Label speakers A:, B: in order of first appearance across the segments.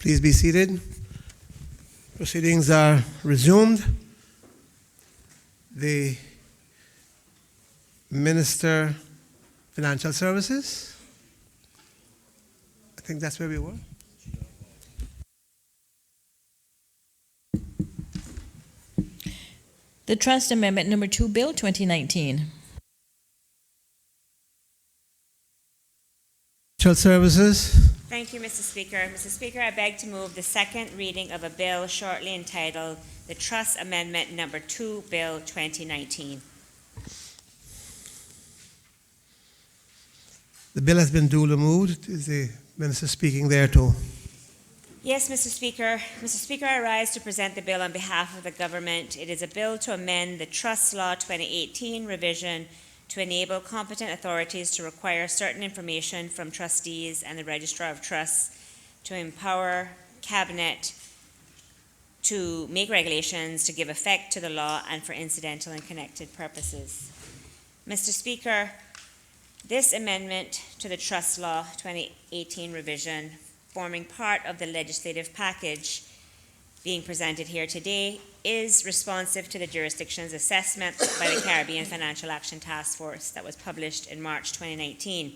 A: Please be seated. Proceedings are resumed. The Minister, Financial Services. I think that's where we were.
B: The Trust Amendment Number 2 Bill 2019.
A: Financial Services.
C: Thank you, Mr. Speaker. Mr. Speaker, I beg to move the second reading of a bill shortly entitled the Trust Amendment Number 2 Bill 2019.
A: The bill has been duly moved. Is the Minister speaking there too?
C: Yes, Mr. Speaker. Mr. Speaker, I rise to present the bill on behalf of the government. It is a bill to amend the Trust Law 2018 revision to enable competent authorities to require certain information from trustees and the Registrar of Trusts, to empower Cabinet to make regulations to give effect to the law and for incidental and connected purposes. Mr. Speaker, this amendment to the Trust Law 2018 revision, forming part of the legislative package being presented here today, is responsive to the jurisdiction's assessment by the Caribbean Financial Action Task Force that was published in March 2019.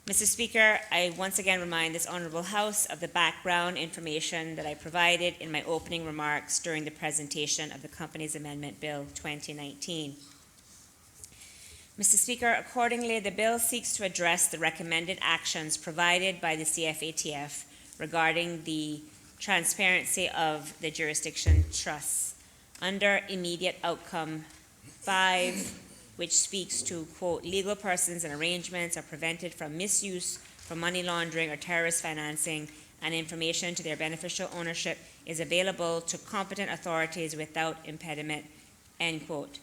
C: Mr. Speaker, I once again remind this Honourable House of the background information that I provided in my opening remarks during the presentation of the Companies Amendment Bill 2019. Mr. Speaker, accordingly, the bill seeks to address the recommended actions provided by the CFATF regarding the transparency of the jurisdiction trusts under immediate outcome 5, which speaks to, quote, legal persons and arrangements are prevented from misuse for money laundering or terrorist financing, and information to their beneficial ownership is available to competent authorities without impediment, end quote.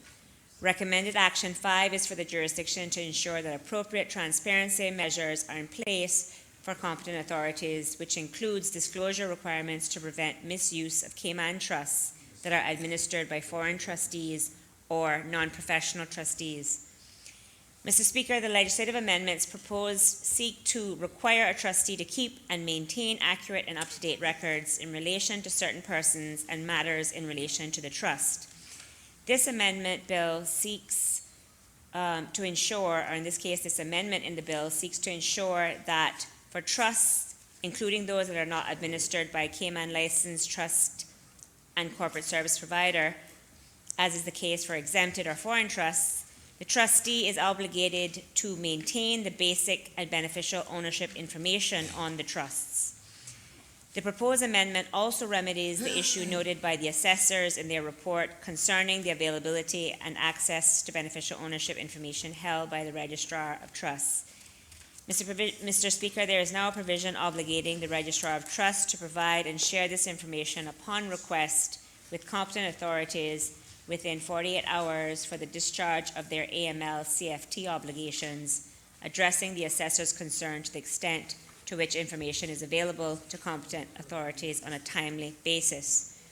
C: Recommended Action 5 is for the jurisdiction to ensure that appropriate transparency measures are in place for competent authorities, which includes disclosure requirements to prevent misuse of Cayman trusts that are administered by foreign trustees or non-professional trustees. Mr. Speaker, the legislative amendments proposed seek to require a trustee to keep and maintain accurate and up-to-date records in relation to certain persons and matters in relation to the trust. This amendment bill seeks to ensure, or in this case, this amendment in the bill seeks to ensure that for trusts, including those that are not administered by a Cayman licensed trust and corporate service provider, as is the case for exempted or foreign trusts, the trustee is obligated to maintain the basic and beneficial ownership information on the trusts. The proposed amendment also remedies the issue noted by the assessors in their report concerning the availability and access to beneficial ownership information held by the Registrar of Trusts. Mr. Speaker, there is now a provision obligating the Registrar of Trusts to provide and share this information upon request with competent authorities within 48 hours for the discharge of their AML CFT obligations, addressing the assessor's concern to the extent to which information is available to competent authorities on a timely basis.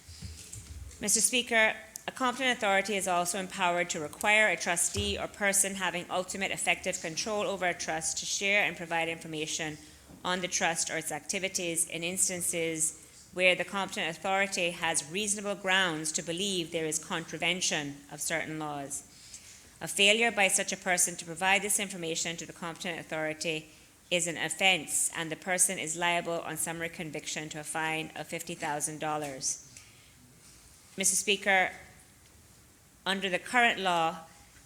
C: Mr. Speaker, a competent authority is also empowered to require a trustee or person having ultimate effective control over a trust to share and provide information on the trust or its activities in instances where the competent authority has reasonable grounds to believe there is contravention of certain laws. A failure by such a person to provide this information to the competent authority is an offense, and the person is liable on summary conviction to a fine of $50,000. Mr. Speaker, under the current law,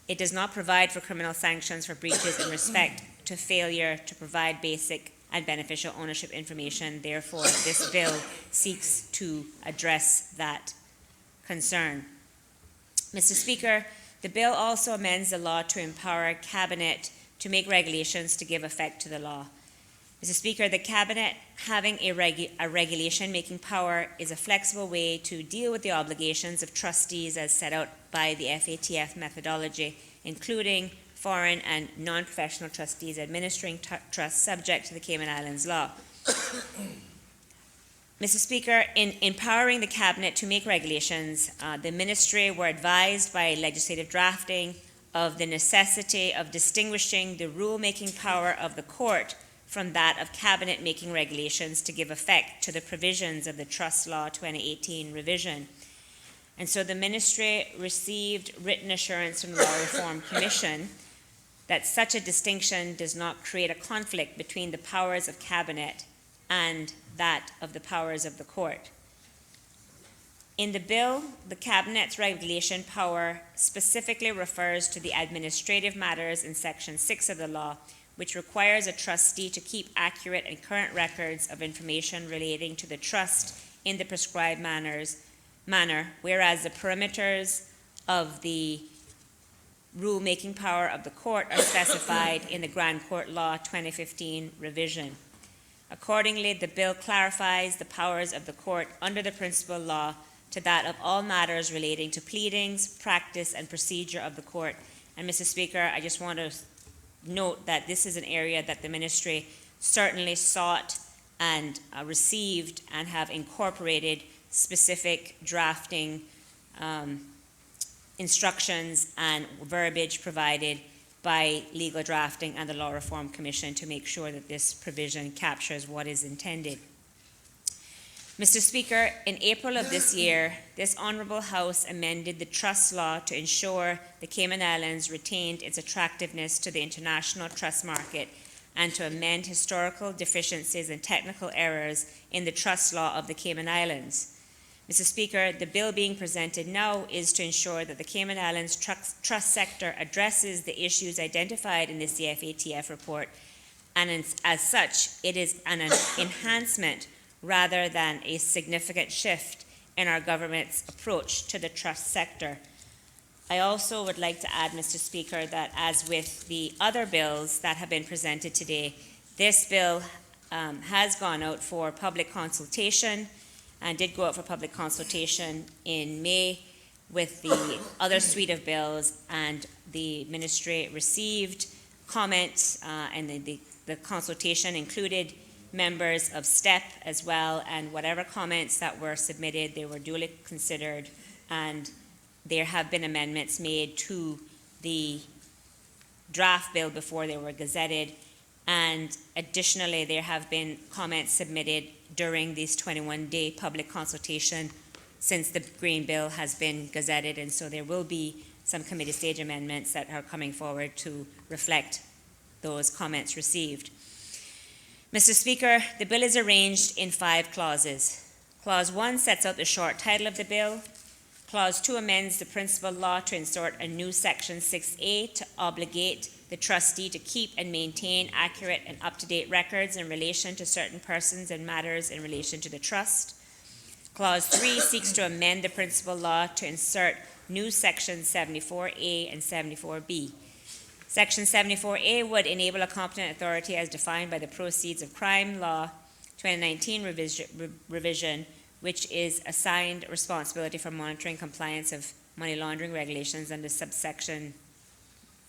C: it does not provide for criminal sanctions for breaches in respect to failure to provide basic and beneficial ownership information. Therefore, this bill seeks to address that concern. Mr. Speaker, the bill also amends the law to empower Cabinet to make regulations to give effect to the law. Mr. Speaker, the Cabinet having a regulation-making power is a flexible way to deal with the obligations of trustees as set out by the FATF methodology, including foreign and non-professional trustees administering trusts subject to the Cayman Islands law. Mr. Speaker, in empowering the Cabinet to make regulations, the Ministry were advised by legislative drafting of the necessity of distinguishing the rule-making power of the Court from that of Cabinet making regulations to give effect to the provisions of the Trust Law 2018 revision. And so the Ministry received written assurance from the Law Reform Commission that such a distinction does not create a conflict between the powers of Cabinet and that of the powers of the Court. In the bill, the Cabinet's regulation power specifically refers to the administrative matters in Section 6 of the law, which requires a trustee to keep accurate and current records of information relating to the trust in the prescribed manner, whereas the perimeters of the rule-making power of the Court are specified in the Grand Court Law 2015 revision. Accordingly, the bill clarifies the powers of the Court under the principal law to that of all matters relating to pleadings, practice, and procedure of the Court. And Mr. Speaker, I just want to note that this is an area that the Ministry certainly sought and received and have incorporated specific drafting instructions and verbiage provided by legal drafting and the Law Reform Commission to make sure that this provision captures what is intended. Mr. Speaker, in April of this year, this Honourable House amended the trust law to ensure the Cayman Islands retained its attractiveness to the international trust market and to amend historical deficiencies and technical errors in the trust law of the Cayman Islands. Mr. Speaker, the bill being presented now is to ensure that the Cayman Islands trust sector addresses the issues identified in the CFATF report, and as such, it is an enhancement rather than a significant shift in our government's approach to the trust sector. I also would like to add, Mr. Speaker, that as with the other bills that have been presented today, this bill has gone out for public consultation and did go out for public consultation in May with the other suite of bills, and the Ministry received comments and the consultation included members of STEP as well, and whatever comments that were submitted, they were duly considered, and there have been amendments made to the draft bill before they were gazetted, and additionally there have been comments submitted during this 21-day public consultation since the Green Bill has been gazetted, and so there will be some committee stage amendments that are coming forward to reflect those comments received. Mr. Speaker, the bill is arranged in 5 clauses. Clause 1 sets out the short title of the bill. Clause 2 amends the principal law to insert a new Section 6A to obligate the trustee to keep and maintain accurate and up-to-date records in relation to certain persons and matters in relation to the trust. Clause 3 seeks to amend the principal law to insert new Sections 74A and 74B. Section 74A would enable a competent authority as defined by the Proceeds of Crime Law 2019 revision, which is assigned responsibility for monitoring compliance of money laundering regulations under subsection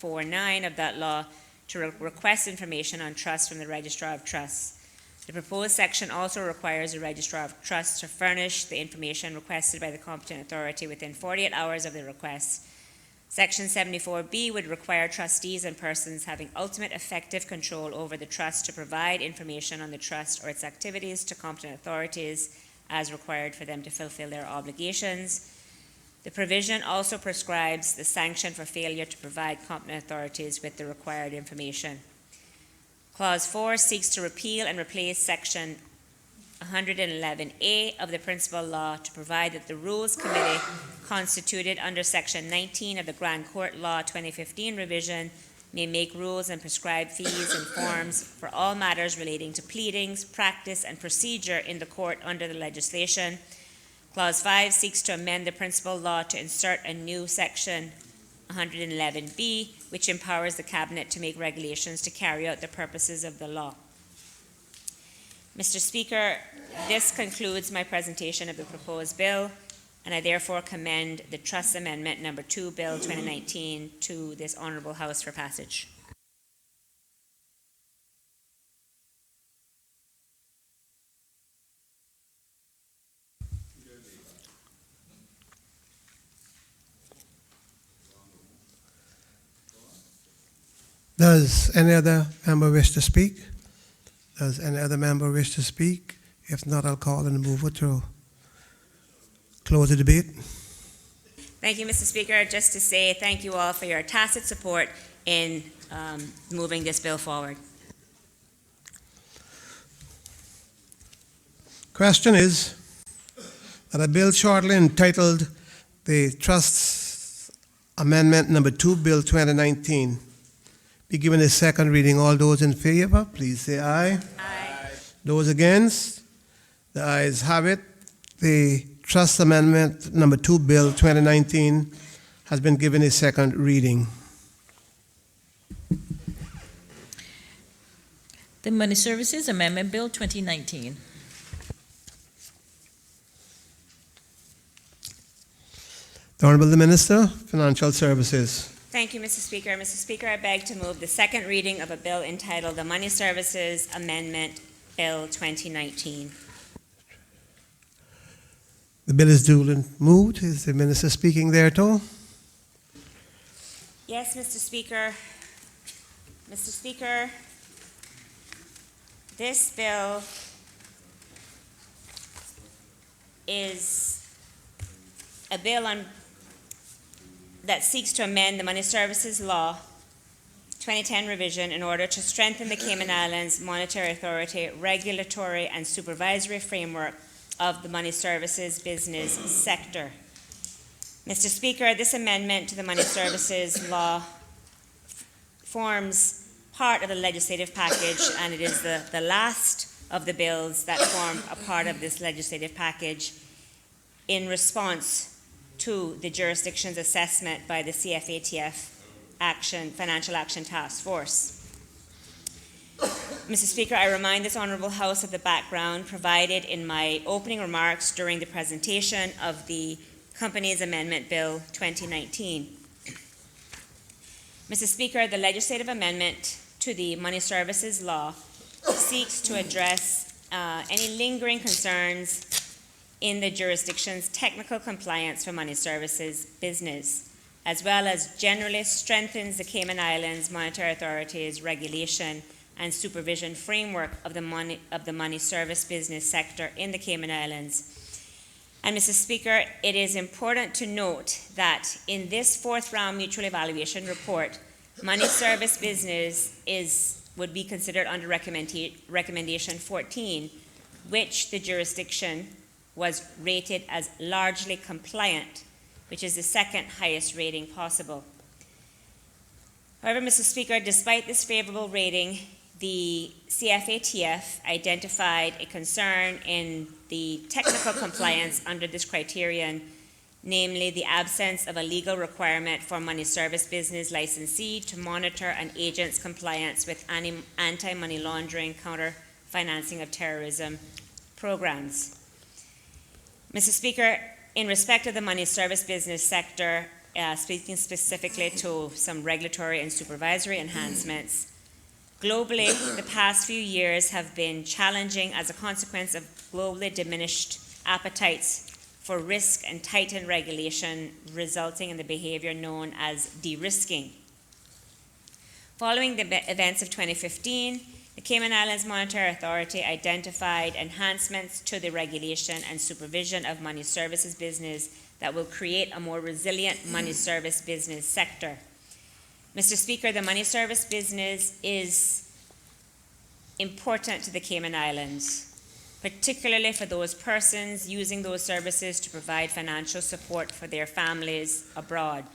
C: 4.9 of that law, to request information on trusts from the Registrar of Trusts. The proposed section also requires the Registrar of Trusts to furnish the information requested by the competent authority within 48 hours of the request. Section 74B would require trustees and persons having ultimate effective control over the trust to provide information on the trust or its activities to competent authorities as required for them to fulfill their obligations. The provision also prescribes the sanction for failure to provide competent authorities with the required information. Clause 4 seeks to repeal and replace Section 111A of the principal law to provide that the Rules Committee constituted under Section 19 of the Grand Court Law 2015 revision may make rules and prescribe fees and forms for all matters relating to pleadings, practice, and procedure in the court under the legislation. Clause 5 seeks to amend the principal law to insert a new Section 111B, which empowers the Cabinet to make regulations to carry out the purposes of the law. Mr. Speaker, this concludes my presentation of the proposed bill, and I therefore commend the Trust Amendment Number 2, Bill 2019, to this Honourable House for passage.
A: Does any other member wish to speak? Does any other member wish to speak? If not, I'll call and move it to close the debate.
C: Thank you, Mr. Speaker. Just to say thank you all for your tacit support in moving this bill forward.
A: Question is that a bill shortly entitled the Trusts Amendment Number 2, Bill 2019, be given a second reading. All those in favor, please say aye.
C: Aye.
A: Those against? The ayes have it. The Trust Amendment Number 2, Bill 2019 has been given a second reading.
B: The Money Services Amendment Bill 2019.
A: The Honourable Minister, Financial Services.
C: Thank you, Mr. Speaker. Mr. Speaker, I beg to move the second reading of a bill entitled the Money Services Amendment Bill 2019.
A: The bill is duly moved. Is the Minister speaking there too?
C: Yes, Mr. Speaker. Mr. Speaker, this bill is a bill that seeks to amend the Money Services Law 2010 revision in order to strengthen the Cayman Islands Monetary Authority regulatory and supervisory framework of the money services business sector. Mr. Speaker, this amendment to the Money Services Law forms part of the legislative package, and it is the last of the bills that form a part of this legislative package in response to the jurisdiction's assessment by the CFATF Financial Action Task Force. Mr. Speaker, I remind this Honourable House of the background provided in my opening remarks during the presentation of the Companies Amendment Bill 2019. Mr. Speaker, the legislative amendment to the Money Services Law seeks to address any lingering concerns in the jurisdiction's technical compliance for money services business, as well as generally strengthens the Cayman Islands Monetary Authority's regulation and supervision framework of the money service business sector in the Cayman Islands. And Mr. Speaker, it is important to note that in this fourth round mutual evaluation report, money service business would be considered under recommendation 14, which the jurisdiction was rated as largely compliant, which is the second highest rating possible. However, Mr. Speaker, despite this favorable rating, the CFATF identified a concern in the technical compliance under this criterion, namely the absence of a legal requirement for money service business licensee to monitor an agent's compliance with anti-money laundering, counter-financing of terrorism programs. Mr. Speaker, in respect of the money service business sector, speaking specifically to some regulatory and supervisory enhancements, globally, the past few years have been challenging as a consequence of globally diminished appetites for risk and tightened regulation, resulting in the behavior known as de-risking. Following the events of 2015, the Cayman Islands Monetary Authority identified enhancements to the regulation and supervision of money services business that will create a more resilient money service business sector. Mr. Speaker, the money service business is important to the Cayman Islands, particularly for those persons using those services to provide financial support for their families abroad.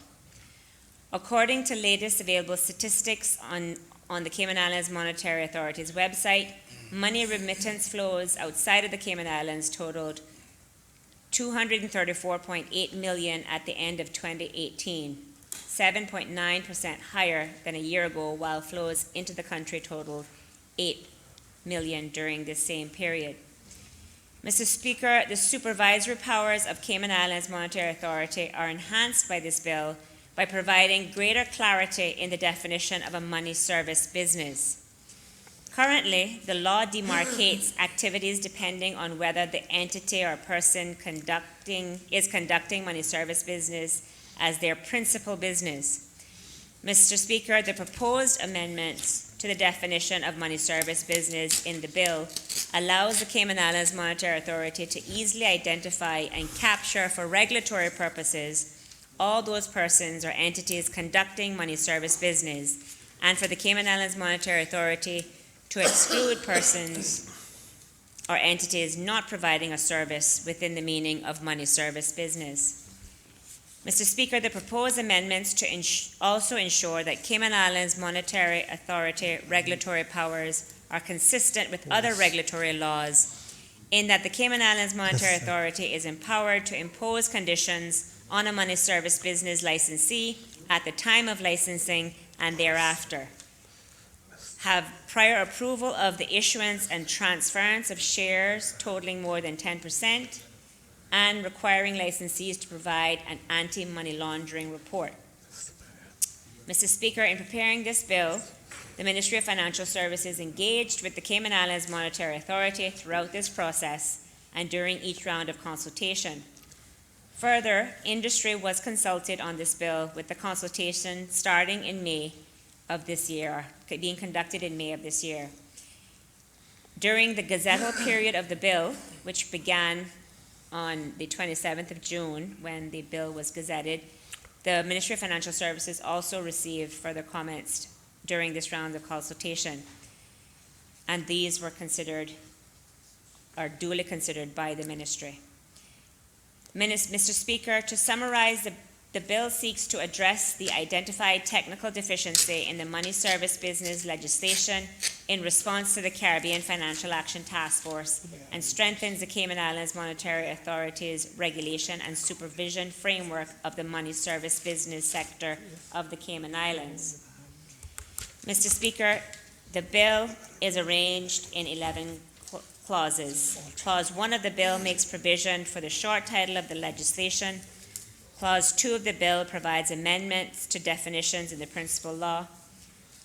C: According to latest available statistics on the Cayman Islands Monetary Authority's website, money remittance flows outside of the Cayman Islands totaled $234.8 million at the end of 2018, 7.9% higher than a year ago, while flows into the country totaled $8 million during this same period. Mr. Speaker, the supervisory powers of Cayman Islands Monetary Authority are enhanced by this bill by providing greater clarity in the definition of a money service business. Currently, the law demarcates activities depending on whether the entity or person is conducting money service business as their principal business. Mr. Speaker, the proposed amendments to the definition of money service business in the bill allows the Cayman Islands Monetary Authority to easily identify and capture for regulatory purposes all those persons or entities conducting money service business, and for the Cayman Islands Monetary Authority to exclude persons or entities not providing a service within the meaning of money service business. Mr. Speaker, the proposed amendments to also ensure that Cayman Islands Monetary Authority regulatory powers are consistent with other regulatory laws, in that the Cayman Islands Monetary Authority is empowered to impose conditions on a money service business licensee at the time of licensing and thereafter, have prior approval of the issuance and transference of shares totaling more than 10%, and requiring licensees to provide an anti-money laundering report. Mr. Speaker, in preparing this bill, the Ministry of Financial Services engaged with the Cayman Islands Monetary Authority throughout this process and during each round of consultation. Further, industry was consulted on this bill, with the consultation starting in May of this year, being conducted in May of this year. During the gazettal period of the bill, which began on the 27th of June, when the bill was gazetted, the Ministry of Financial Services also received further comments during this round of consultation, and these were considered, or duly considered by the Ministry. Mr. Speaker, to summarize, the bill seeks to address the identified technical deficiency in the money service business legislation in response to the Caribbean Financial Action Task Force, and strengthens the Cayman Islands Monetary Authority's regulation and supervision framework of the money service business sector of the Cayman Islands. Mr. Speaker, the bill is arranged in 11 clauses. Clause 1 of the bill makes provision for the short title of the legislation. Clause 2 of the bill provides amendments to definitions in the principal law.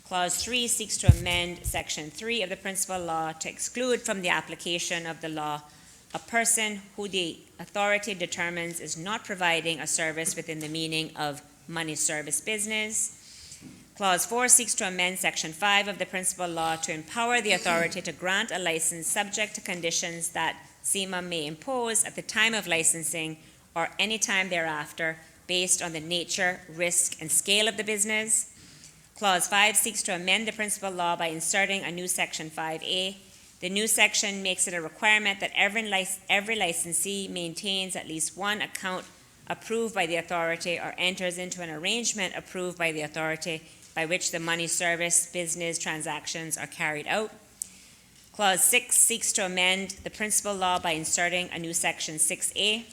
C: Clause 3 seeks to amend Section 3 of the principal law to exclude from the application of the law a person who the authority determines is not providing a service within the meaning of money service business. Clause 4 seeks to amend Section 5 of the principal law to empower the authority to grant a license subject to conditions that CIMA may impose at the time of licensing or any time thereafter, based on the nature, risk, and scale of the business. Clause 5 seeks to amend the principal law by inserting a new Section 5A. The new section makes it a requirement that every licensee maintains at least one account approved by the authority or enters into an arrangement approved by the authority by which the money service business transactions are carried out. Clause 6 seeks to amend the principal law by inserting a new Section 6A.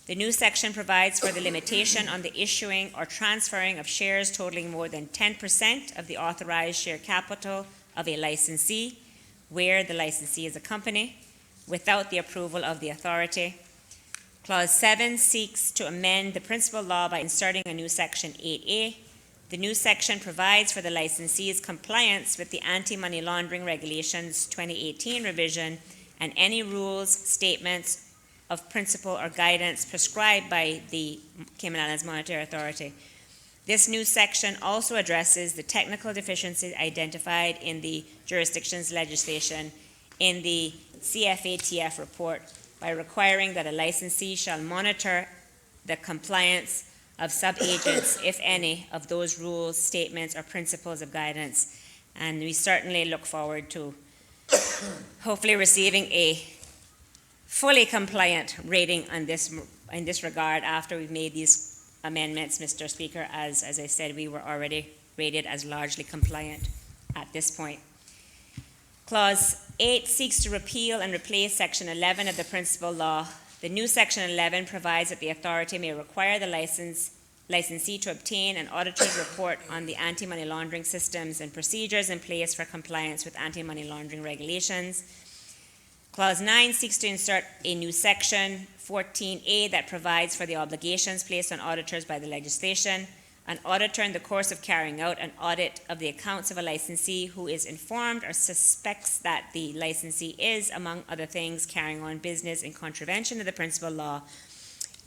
C: The new section provides for the limitation on the issuing or transferring of shares totaling more than 10% of the authorized share capital of a licensee, where the licensee is a company, without the approval of the authority. Clause 7 seeks to amend the principal law by inserting a new Section 8A. The new section provides for the licensee's compliance with the Anti-Money Laundering Regulations 2018 revision and any rules, statements of principle or guidance prescribed by the Cayman Islands Monetary Authority. This new section also addresses the technical deficiencies identified in the jurisdiction's legislation in the CFATF report by requiring that a licensee shall monitor the compliance of sub-agents, if any, of those rules, statements, or principles of guidance. And we certainly look forward to hopefully receiving a fully compliant rating on this, in this regard after we've made these amendments, Mr. Speaker. As I said, we were already rated as largely compliant at this point. Clause 8 seeks to repeal and replace Section 11 of the principal law. The new Section 11 provides that the authority may require the licensee to obtain an auditor's report on the anti-money laundering systems and procedures in place for compliance with anti-money laundering regulations. Clause 9 seeks to insert a new Section 14A that provides for the obligations placed on auditors by the legislation. An auditor, in the course of carrying out an audit of the accounts of a licensee who is informed or suspects that the licensee is, among other things, carrying on business in contravention of the principal law,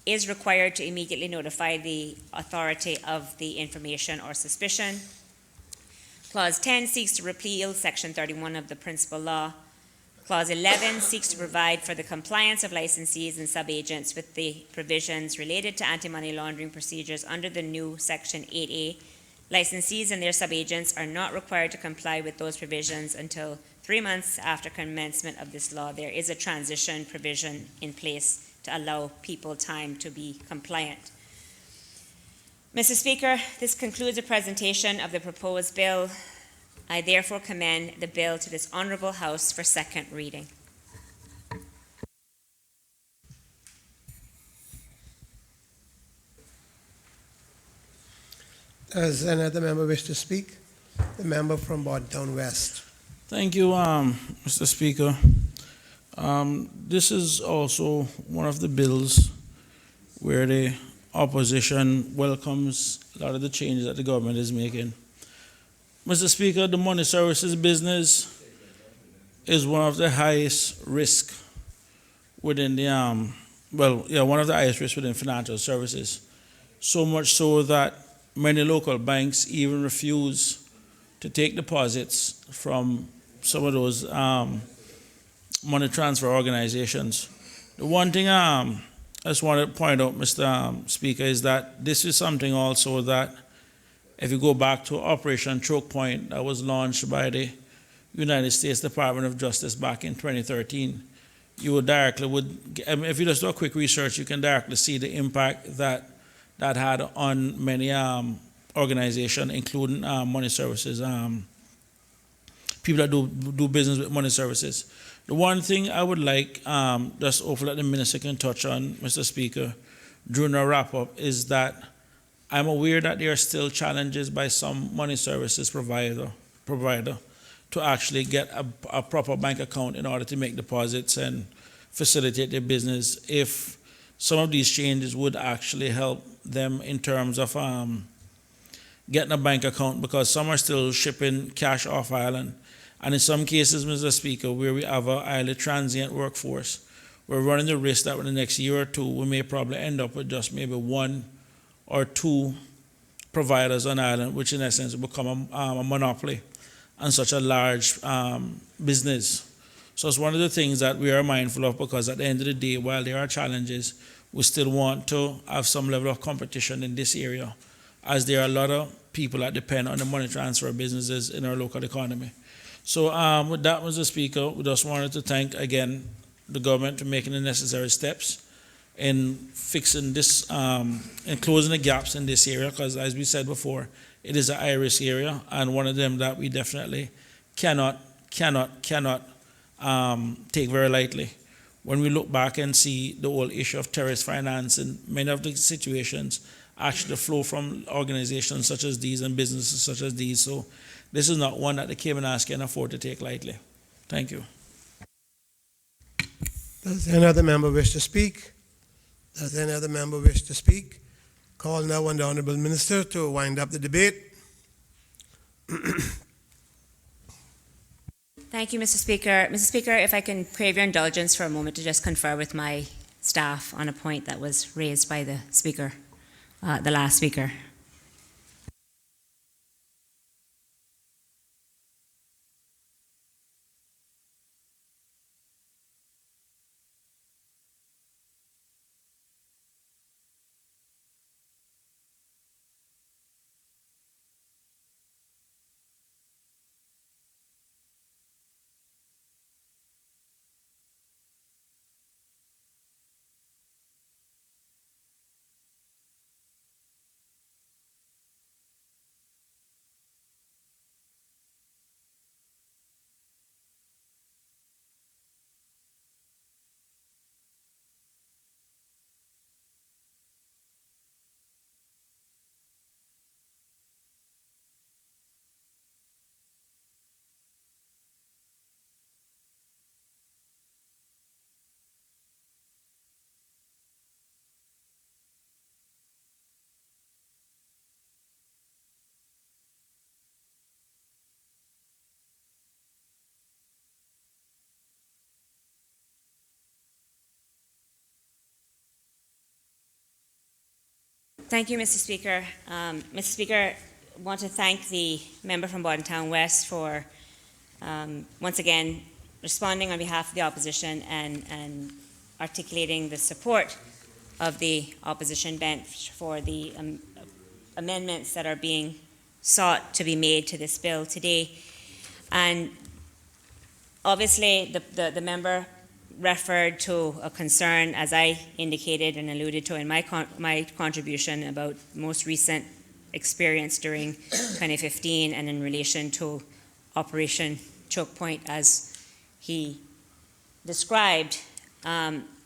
C: is required to immediately notify the authority of the information or suspicion. Clause 10 seeks to repeal Section 31 of the Principal Law. Clause 11 seeks to provide for the compliance of licensees and subagents with the provisions related to anti-money laundering procedures under the new Section 8A. Licensees and their subagents are not required to comply with those provisions until 3 months after commencement of this law. There is a transition provision in place to allow people time to be compliant. Mr. Speaker, this concludes the presentation of the proposed bill. I therefore commend the bill to this honourable House for second reading.
A: Does any other member wish to speak? The member from Bodtown West.
D: Thank you, Mr. Speaker. This is also one of the bills where the opposition welcomes a lot of the changes that the government is making. Mr. Speaker, the money services business is one of the highest risk within the, one of the highest risks within financial services. So much so that many local banks even refuse to take deposits from some of those money transfer organizations. The one thing I just want to point out, Mr. Speaker, is that this is something also that, if you go back to Operation Choke Point that was launched by the United States Department of Justice back in 2013, you would if you just do a quick research, you can directly see the impact that had on many organizations, including money services, people that do business with money services. The one thing I would like, just hopefully that the minister can touch on, Mr. Speaker, during our wrap-up, is that I'm aware that there are still challenges by some money services provider to actually get a proper bank account in order to make deposits and facilitate their business. If some of these changes would actually help them in terms of getting a bank account, because some are still shipping cash off island. And in some cases, Mr. Speaker, where we have a highly transient workforce, we're running the risk that in the next year or two, we may probably end up with just maybe one or two providers on island, which in essence will become a monopoly on such a large business. So it's one of the things that we are mindful of, because at the end of the day, while there are challenges, we still want to have some level of competition in this area, as there are a lot of people that depend on the money transfer businesses in our local economy. So with that, Mr. Speaker, we just wanted to thank again the government for making the necessary steps in fixing this, and closing the gaps in this area, because as we said before, it is an high-risk area, and one of them that we definitely cannot take very lightly. When we look back and see the whole issue of terrorist finance, and many of the situations actually flow from organizations such as these and businesses such as these. So this is not one that the Cayman Islands can afford to take lightly. Thank you.
A: Does any other member wish to speak? Does any other member wish to speak? Call now on the Honourable Minister to wind up the debate.
C: Thank you, Mr. Speaker. Mr. Speaker, if I can crave your indulgence for a moment to just confer with my staff on a point that was raised by the speaker, the last speaker. Thank you, Mr. Speaker. Mr. Speaker, want to thank the member from Bordentown West for once again responding on behalf of the opposition and articulating the support of the opposition bench for the amendments that are being sought to be made to this bill today. And obviously, the member referred to a concern, as I indicated and alluded to in my contribution, about most recent experience during 2015 and in relation to Operation Choke Point, as he described.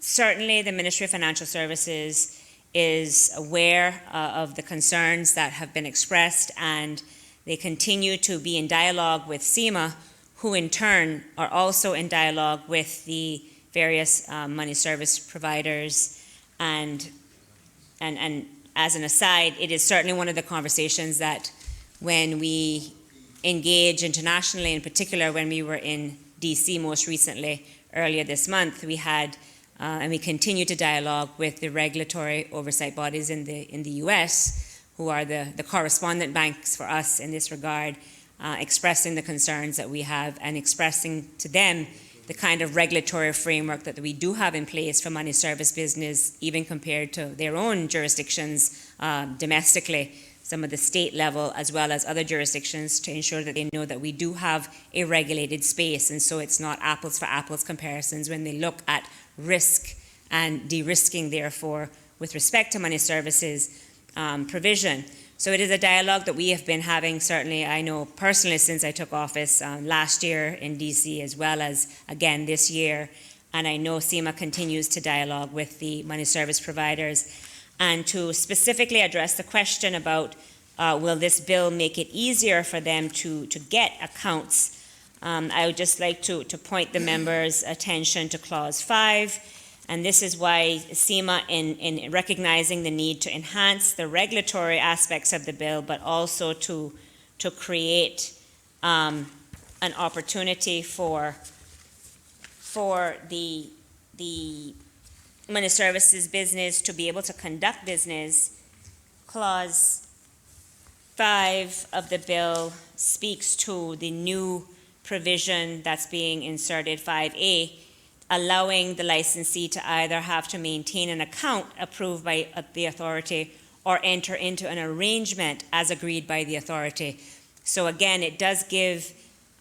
C: Certainly, the Ministry of Financial Services is aware of the concerns that have been expressed, and they continue to be in dialogue with SEMA, who in turn are also in dialogue with the various money service providers. And as an aside, it is certainly one of the conversations that when we engage internationally, in particular when we were in DC most recently, earlier this month, we had and we continue to dialogue with the regulatory oversight bodies in the US, who are the correspondent banks for us in this regard, expressing the concerns that we have and expressing to them the kind of regulatory framework that we do have in place for money service business, even compared to their own jurisdictions domestically, some of the state level as well as other jurisdictions, to ensure that they know that we do have a regulated space. And so it's not apples for apples comparisons when they look at risk and de-risking, therefore, with respect to money services provision. So it is a dialogue that we have been having, certainly I know personally, since I took office last year in DC, as well as again this year. And I know SEMA continues to dialogue with the money service providers. And to specifically address the question about will this bill make it easier for them to get accounts, I would just like to point the members' attention to Clause 5. And this is why SEMA, in recognizing the need to enhance the regulatory aspects of the bill, but also to create an opportunity for the money services business to be able to conduct business, Clause 5 of the bill speaks to the new provision that's being inserted, 5A, allowing the licensee to either have to maintain an account approved by the authority or enter into an arrangement as agreed by the authority. So again, it does give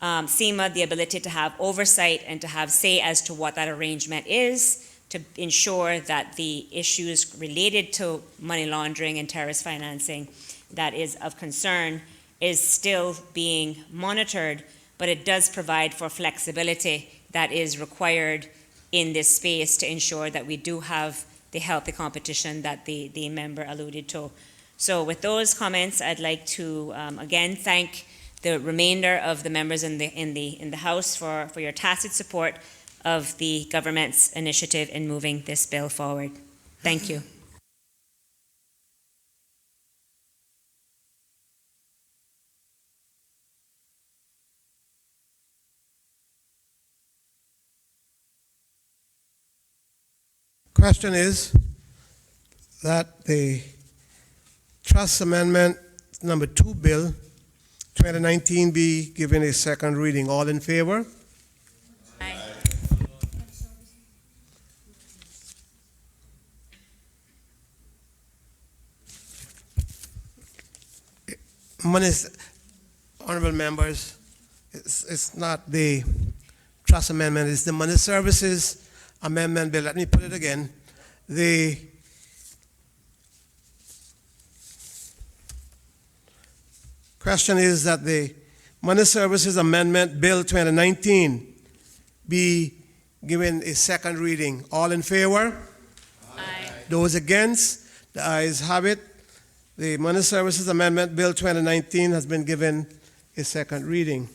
C: SEMA the ability to have oversight and to have say as to what that arrangement is, to ensure that the issues related to money laundering and terrorist financing that is of concern is still being monitored, but it does provide for flexibility that is required in this space to ensure that we do have the healthy competition that the member alluded to. So with those comments, I'd like to again thank the remainder of the members in the House for your tacit support of the government's initiative in moving this bill forward. Thank you.
A: Question is that the Trust Amendment number 2 Bill 2019 be given a second reading. All in favor?
C: Aye.
A: Honorable members, it's not the Trust Amendment, it's the Money Services Amendment Bill. Let me put it again. The question is that the Money Services Amendment Bill 2019 be given a second reading. All in favor?
C: Aye.
A: Those against? The ayes have it. The Money Services Amendment Bill 2019 has been given a second reading.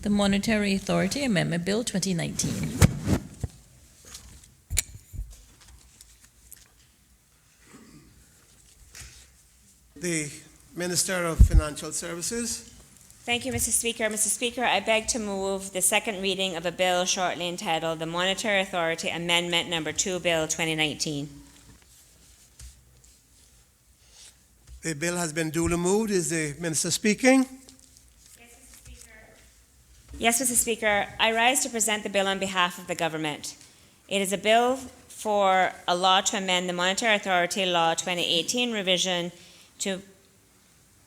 B: The Monetary Authority Amendment Bill 2019.
A: The Minister of Financial Services.
C: Thank you, Mr. Speaker. Mr. Speaker, I beg to move the second reading of a bill shortly entitled the Monetary Authority Amendment Number 2 Bill 2019.
A: The bill has been duly moved. Is the minister speaking?
C: Yes, Mr. Speaker. I rise to present the bill on behalf of the government. It is a bill for a law to amend the Monetary Authority Law 2018 revision to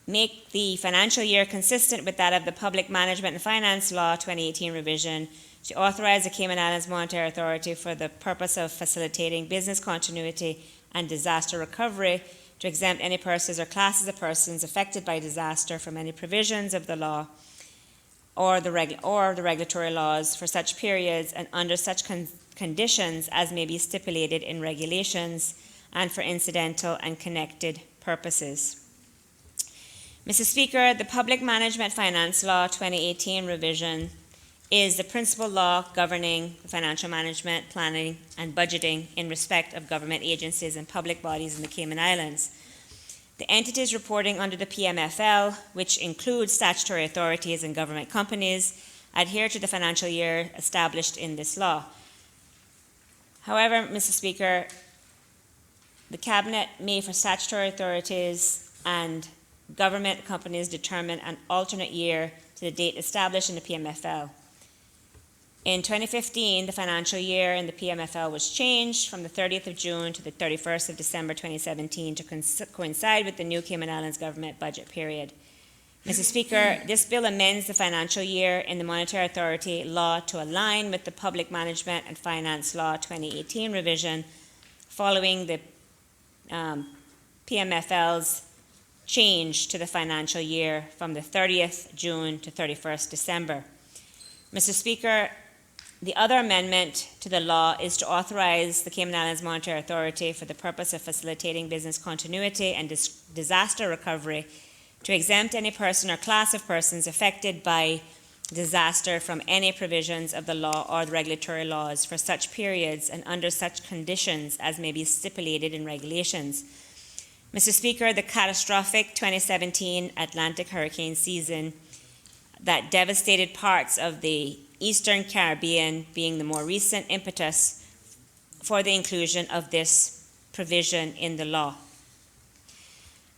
C: make the financial year consistent with that of the Public Management and Finance Law 2018 revision, to authorize the Cayman Islands Monetary Authority for the purpose of facilitating business continuity and disaster recovery, to exempt any persons or classes of persons affected by disaster from any provisions of the law or the regulatory laws for such periods and under such conditions as may be stipulated in regulations, and for incidental and connected purposes. Mr. Speaker, the Public Management Finance Law 2018 revision is the principal law governing financial management, planning, and budgeting in respect of government agencies and public bodies in the Cayman Islands. The entities reporting under the PMFL, which include statutory authorities and government companies, adhere to the financial year established in this law. However, Mr. Speaker, the Cabinet may, for statutory authorities and government companies, determine an alternate year to the date established in the PMFL. In 2015, the financial year in the PMFL was changed from the 30th of June to the 31st of December 2017 to coincide with the new Cayman Islands government budget period. Mr. Speaker, this bill amends the financial year in the Monetary Authority Law to align with the Public Management and Finance Law 2018 revision following the PMFL's change to the financial year from the 30th June to 31st December. Mr. Speaker, the other amendment to the law is to authorize the Cayman Islands Monetary Authority for the purpose of facilitating business continuity and disaster recovery to exempt any person or class of persons affected by disaster from any provisions of the law or the regulatory laws for such periods and under such conditions as may be stipulated in regulations. Mr. Speaker, the catastrophic 2017 Atlantic hurricane season that devastated parts of the Eastern Caribbean being the more recent impetus for the inclusion of this provision in the law.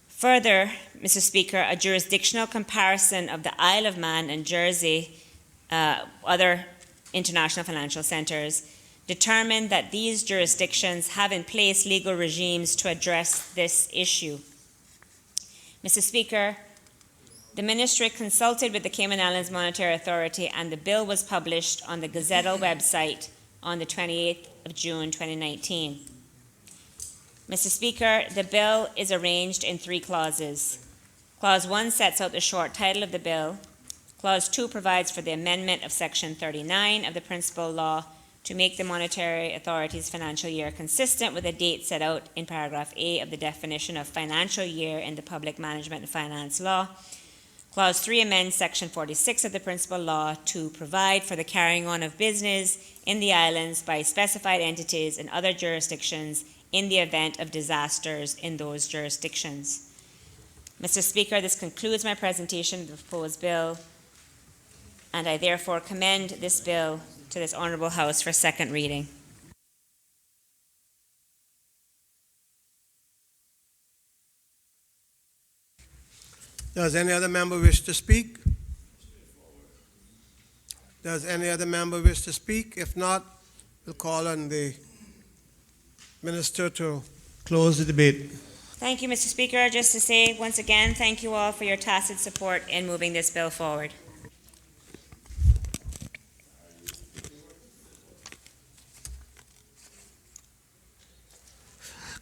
C: Further, Mr. Speaker, a jurisdictional comparison of the Isle of Man and Jersey, other international financial centers, determined that these jurisdictions have in place legal regimes to address this issue. Mr. Speaker, the Ministry consulted with the Cayman Islands Monetary Authority, and the bill was published on the Gazettal website on the 28th of June 2019. Mr. Speaker, the bill is arranged in 3 clauses. Clause 1 sets out the short title of the bill. Clause 2 provides for the amendment of Section 39 of the Principal Law to make the Monetary Authority's financial year consistent with the date set out in paragraph A of the definition of financial year in the Public Management and Finance Law. Clause 3 amends Section 46 of the Principal Law to provide for the carrying on of business in the islands by specified entities and other jurisdictions in the event of disasters in those jurisdictions. Mr. Speaker, this concludes my presentation of the proposed bill, and I therefore commend this bill to this Honourable House for second reading.
A: Does any other member wish to speak? Does any other member wish to speak? If not, we'll call on the Minister to close the debate.
C: Thank you, Mr. Speaker. Just to say once again, thank you all for your tacit support in moving this bill forward.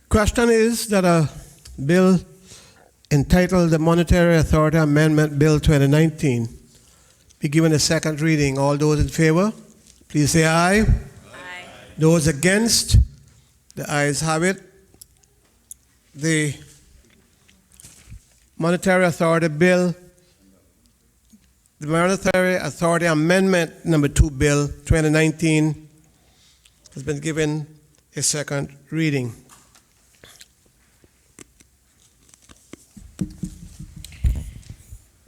A: Question is that a bill entitled the Monetary Authority Amendment Bill 2019 be given a second reading. All those in favor, please say aye.
C: Aye.
A: Those against, the ayes have it. The Monetary Authority Bill, the Monetary Authority Amendment Number 2 Bill 2019 has been given a second reading.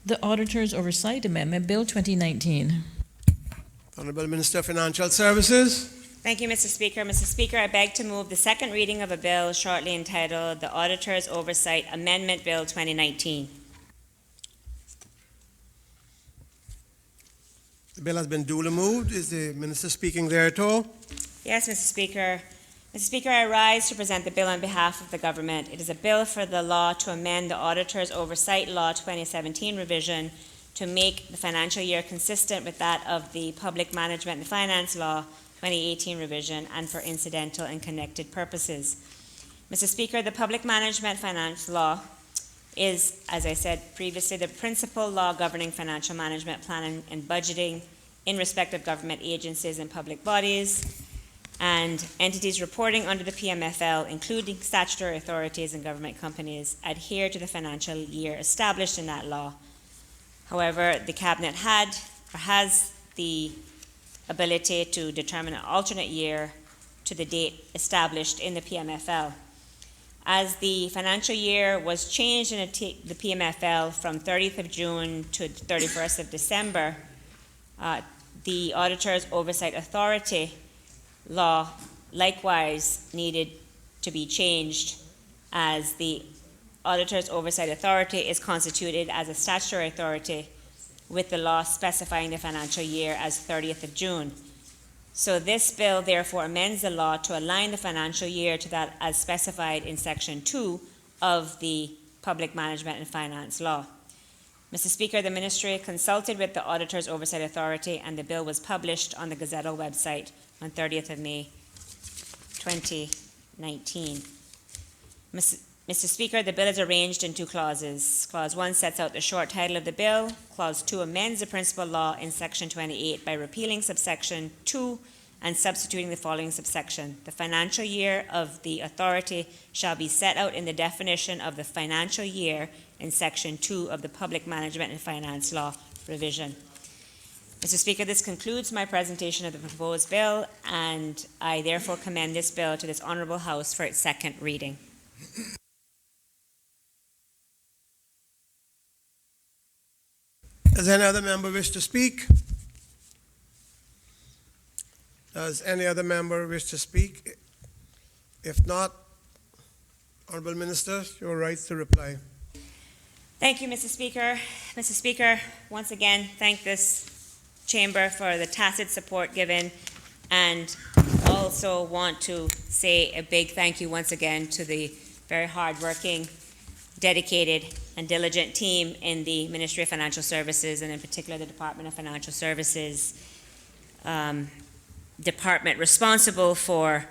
B: The Auditor's Oversight Amendment Bill 2019.
A: Honorable Minister of Financial Services.
C: Thank you, Mr. Speaker. Mr. Speaker, I beg to move the second reading of a bill shortly entitled the Auditor's Oversight Amendment Bill 2019.
A: The bill has been duly moved. Is the minister speaking there at all?
C: Yes, Mr. Speaker. Mr. Speaker, I rise to present the bill on behalf of the government. It is a bill for the law to amend the Auditor's Oversight Law 2017 revision to make the financial year consistent with that of the Public Management and Finance Law 2018 revision and for incidental and connected purposes. Mr. Speaker, the Public Management Finance Law is, as I said previously, the principal law governing financial management, planning, and budgeting in respect of government agencies and public bodies and entities reporting under the PMFL, including statutory authorities and government companies, adhere to the financial year established in that law. However, the Cabinet had or has the ability to determine an alternate year to the date established in the PMFL. As the financial year was changed in the PMFL from 30th of June to 31st of December, the Auditor's Oversight Authority law likewise needed to be changed, as the Auditor's Oversight Authority is constituted as a statutory authority with the law specifying the financial year as 30th of June. So this bill therefore amends the law to align the financial year to that as specified in Section 2 of the Public Management and Finance Law. Mr. Speaker, the Ministry consulted with the Auditor's Oversight Authority, and the bill was published on the Gazette website on 30th of May 2019. Mr. Speaker, the bill is arranged in two clauses. Clause 1 sets out the short title of the bill. Clause 2 amends the principal law in Section 28 by repealing subsection 2 and substituting the following subsection. The financial year of the authority shall be set out in the definition of the financial year in Section 2 of the Public Management and Finance Law revision. Mr. Speaker, this concludes my presentation of the proposed bill, and I therefore commend this bill to this Honourable House for its second reading.
A: Does any other member wish to speak? Does any other member wish to speak? If not, Honourable Minister, your right to reply.
C: Thank you, Mr. Speaker. Mr. Speaker, once again, thank this chamber for the tacit support given, and also want to say a big thank you once again to the very hard-working, dedicated, and diligent team in the Ministry of Financial Services, and in particular the Department of Financial Services department responsible for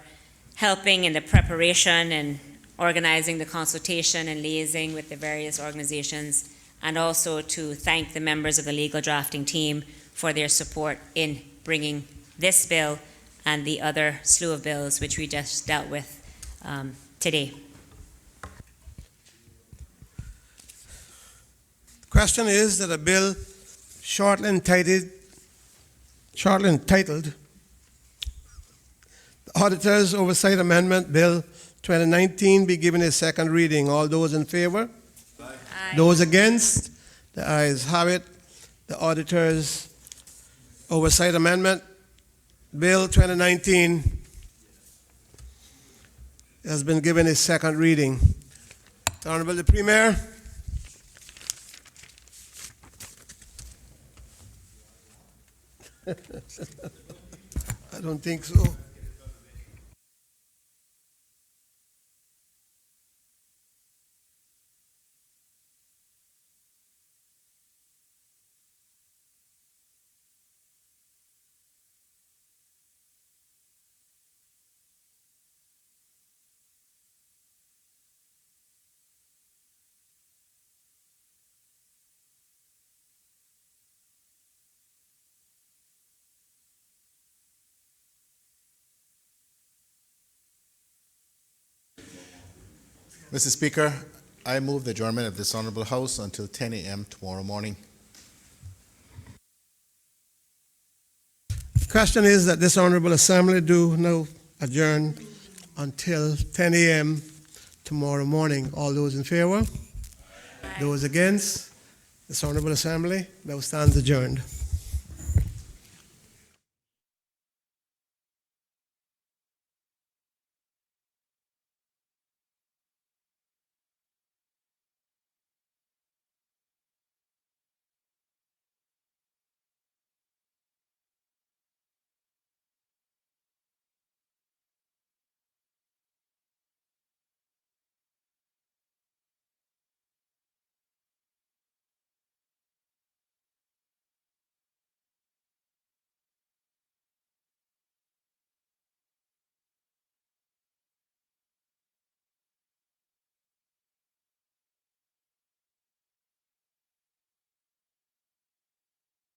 C: helping in the preparation and organizing the consultation and liaising with the various organizations, and also to thank the members of the legal drafting team for their support in bringing this bill and the other slew of bills which we just dealt with today.
A: The question is that a bill shortly entitled the Auditor's Oversight Amendment Bill 2019 be given a second reading. All those in favor?
C: Aye.
A: Those against? The ayes have it. The Auditor's Oversight Amendment Bill 2019 has been given a second reading. The Honourable Deputy Mayor. I don't think so.
E: Mr. Speaker, I move the adjournment of this Honourable House until 10 a.m. tomorrow morning.
A: The question is that this Honourable Assembly do now adjourn until 10 a.m. tomorrow morning. All those in favour? Those against? This Honourable Assembly now stands adjourned.